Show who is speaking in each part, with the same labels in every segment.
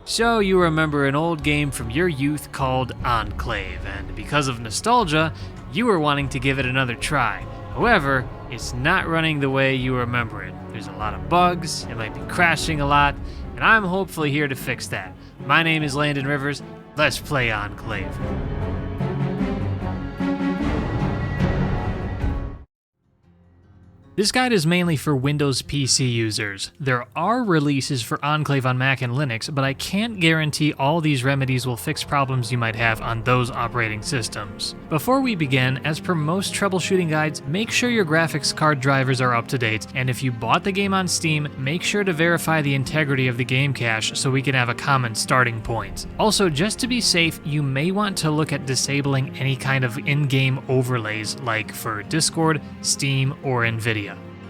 Speaker 1: So you remember an old game from your youth called Enclave, and because of nostalgia, you were wanting to give it another try. However, it's not running the way you remember it. There's a lot of bugs, it might be crashing a lot, and I'm hopefully here to fix that. My name is Landon Rivers, let's play Enclave. This guide is mainly for Windows PC users. There are releases for Enclave on Mac and Linux, but I can't guarantee all these remedies will fix problems you might have on those operating systems. Before we begin, as per most troubleshooting guides, make sure your graphics card drivers are up to date, and if you bought the game on Steam, make sure to verify the integrity of the game cache so we can have a common starting point. Also, just to be safe, you may want to look at disabling any kind of in-game overlays like for Discord, Steam, or Nvidia.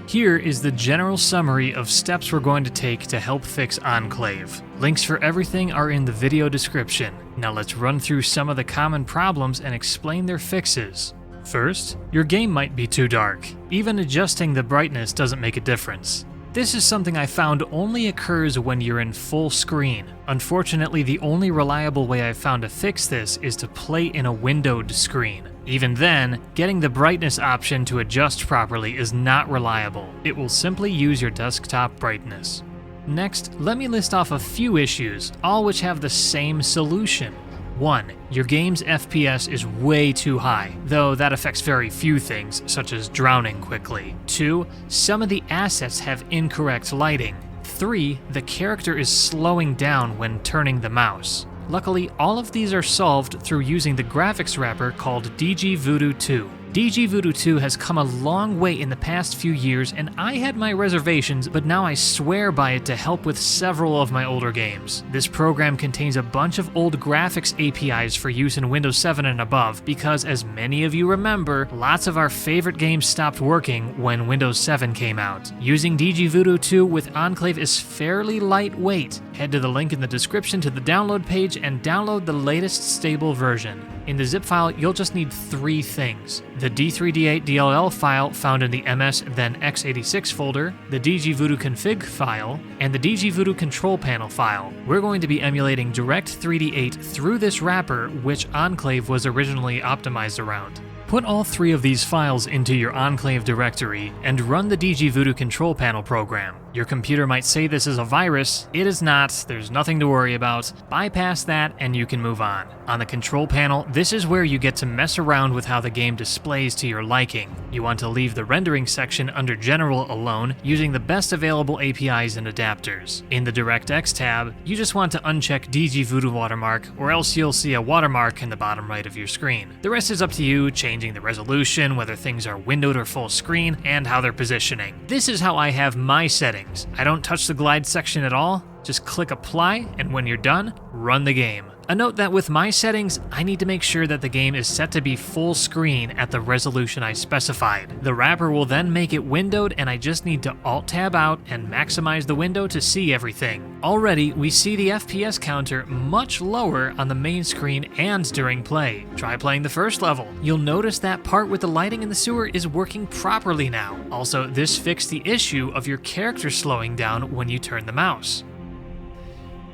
Speaker 1: Here is the general summary of steps we're going to take to help fix Enclave. Links for everything are in the video description. Now let's run through some of the common problems and explain their fixes. First, your game might be too dark. Even adjusting the brightness doesn't make a difference. This is something I found only occurs when you're in full screen. Unfortunately, the only reliable way I've found to fix this is to play in a windowed screen. Even then, getting the brightness option to adjust properly is not reliable. It will simply use your desktop brightness. Next, let me list off a few issues, all which have the same solution. 1. Your game's FPS is way too high, though that affects very few things, such as drowning quickly. 2. Some of the assets have incorrect lighting. 3. The character is slowing down when turning the mouse. Luckily, all of these are solved through using the graphics wrapper called dgVoodoo 2. dgVoodoo 2 has come a long way in the past few years, and I had my reservations, but now I swear by it to help with several of my older games. This program contains a bunch of old graphics APIs for use in Windows 7 and above, because as many of you remember, lots of our favorite games stopped working when Windows 7 came out. Using dgVoodoo 2 with Enclave is fairly lightweight. Head to the link in the description to the download page and download the latest stable version. In the zip file, you'll just need 3 things: the D3D8 DLL file found in the MS then x86 folder, the dgVoodoo config file, and the dgVoodoo control panel file. We're going to be emulating Direct3D8 through this wrapper, which Enclave was originally optimized around. Put all 3 of these files into your Enclave directory and run the dgVoodoo control panel program. Your computer might say this is a virus. It is not. There's nothing to worry about. Bypass that and you can move on. On the control panel, this is where you get to mess around with how the game displays to your liking. You want to leave the rendering section under General alone, using the best available APIs and adapters. In the DirectX tab, you just want to uncheck dgVoodoo watermark, or else you'll see a watermark in the bottom right of your screen. The rest is up to you, changing the resolution, whether things are windowed or full screen, and how they're positioning. This is how I have my settings. I don't touch the glide section at all, just click apply, and when you're done, run the game. A note that with my settings, I need to make sure that the game is set to be full screen at the resolution I specified. The wrapper will then make it windowed, and I just need to Alt-Tab out and maximize the window to see everything. Already, we see the FPS counter much lower on the main screen and during play. Try playing the first level. You'll notice that part with the lighting in the sewer is working properly now. Also, this fixed the issue of your character slowing down when you turn the mouse.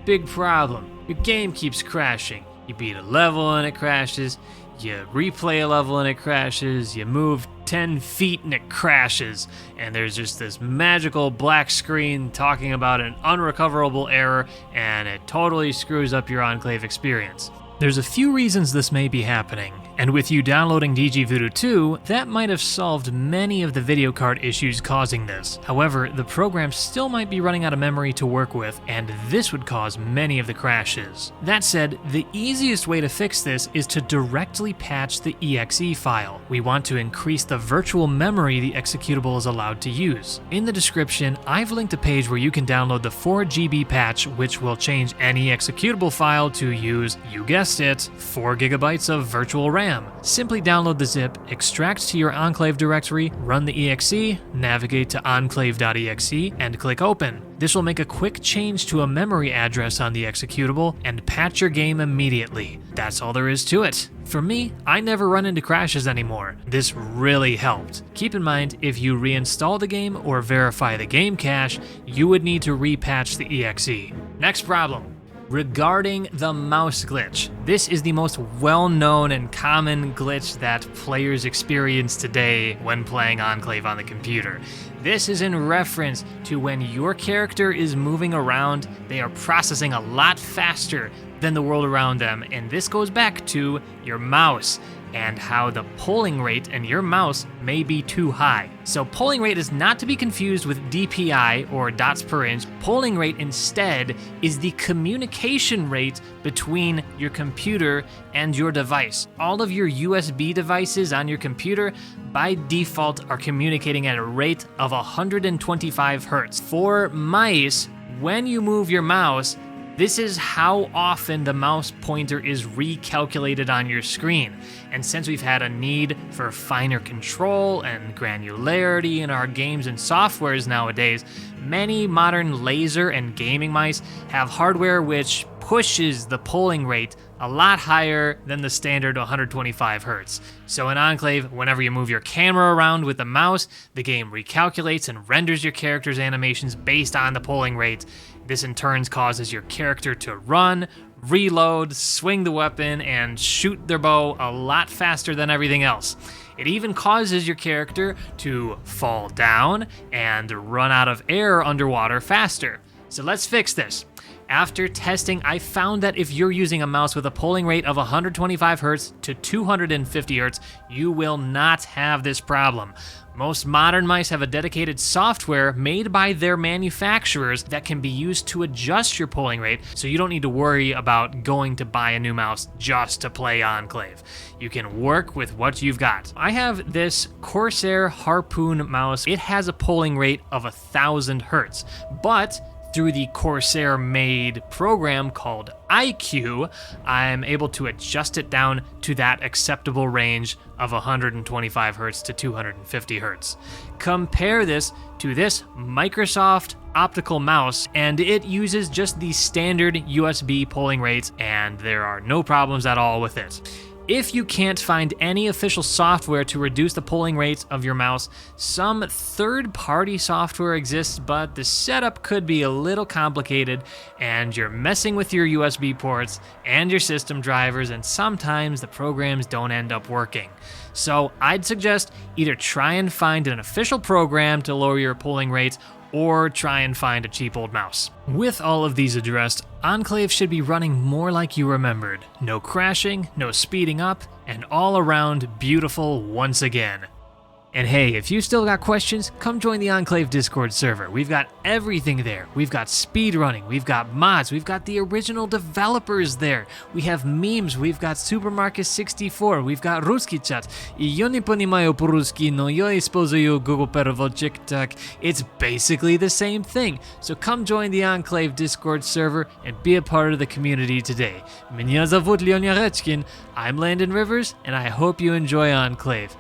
Speaker 1: Big problem. Your game keeps crashing. You beat a level and it crashes, you replay a level and it crashes, you move 10 feet and it crashes, and there's just this magical black screen talking about an unrecoverable error, and it totally screws up your Enclave experience. There's a few reasons this may be happening, and with you downloading dgVoodoo 2, that might have solved many of the video card issues causing this. However, the program still might be running out of memory to work with, and this would cause many of the crashes. That said, the easiest way to fix this is to directly patch the exe file. We want to increase the virtual memory the executable is allowed to use. In the description, I've linked a page where you can download the 4GB patch, which will change any executable file to use, you guessed it, 4 GB of virtual RAM. Simply download the zip, extract to your Enclave directory, run the exe, navigate to Enclave.exe, and click open. This will make a quick change to a memory address on the executable and patch your game immediately. That's all there is to it. For me, I never run into crashes anymore. This really helped. Keep in mind, if you reinstall the game or verify the game cache, you would need to repatch the exe. Next problem. Regarding the mouse glitch, this is the most well-known and common glitch that players experience today when playing Enclave on the computer. This is in reference to when your character is moving around, they are processing a lot faster than the world around them, and this goes back to your mouse and how the polling rate in your mouse may be too high. So polling rate is not to be confused with DPI or dots per inch. Polling rate instead is the communication rate between your computer and your device. All of your USB devices on your computer by default are communicating at a rate of 125 Hertz. For mice, when you move your mouse, this is how often the mouse pointer is recalculated on your screen. And since we've had a need for finer control and granularity in our games and softwares nowadays, many modern laser and gaming mice have hardware which pushes the polling rate a lot higher than the standard 125 Hertz. So in Enclave, whenever you move your camera around with the mouse, the game recalculates and renders your character's animations based on the polling rate. This in turn causes your character to run, reload, swing the weapon, and shoot their bow a lot faster than everything else. It even causes your character to fall down and run out of air underwater faster. So let's fix this. After testing, I found that if you're using a mouse with a polling rate of 125 Hertz to 250 Hertz, you will not have this problem. Most modern mice have a dedicated software made by their manufacturers that can be used to adjust your polling rate, so you don't need to worry about going to buy a new mouse just to play Enclave. You can work with what you've got. I have this Corsair Harpoon mouse. It has a polling rate of 1000 Hertz, but through the Corsair-made program called IQ, I'm able to adjust it down to that acceptable range of 125 Hertz to 250 Hertz. Compare this to this Microsoft optical mouse, and it uses just the standard USB polling rates, and there are no problems at all with it. If you can't find any official software to reduce the polling rates of your mouse, some third-party software exists, but the setup could be a little complicated, and you're messing with your USB ports and your system drivers, and sometimes the programs don't end up working. So I'd suggest either try and find an official program to lower your polling rates, or try and find a cheap old mouse. With all of these addressed, Enclave should be running more like you remembered. No crashing, no speeding up, and all around beautiful once again. And hey, if you still got questions, come join the Enclave Discord server. We've got everything there. We've got speedrunning, we've got mods, we've got the original developers there. We have memes, we've got Supermarket64, we've got Ruski chat. I ja nie poнимаю по-русски, но я использую Google переводчик так. It's basically the same thing. So come join the Enclave Discord server and be a part of the community today. Меня зовут Leonia Rechkin, I'm Landon Rivers, and I hope you enjoy Enclave.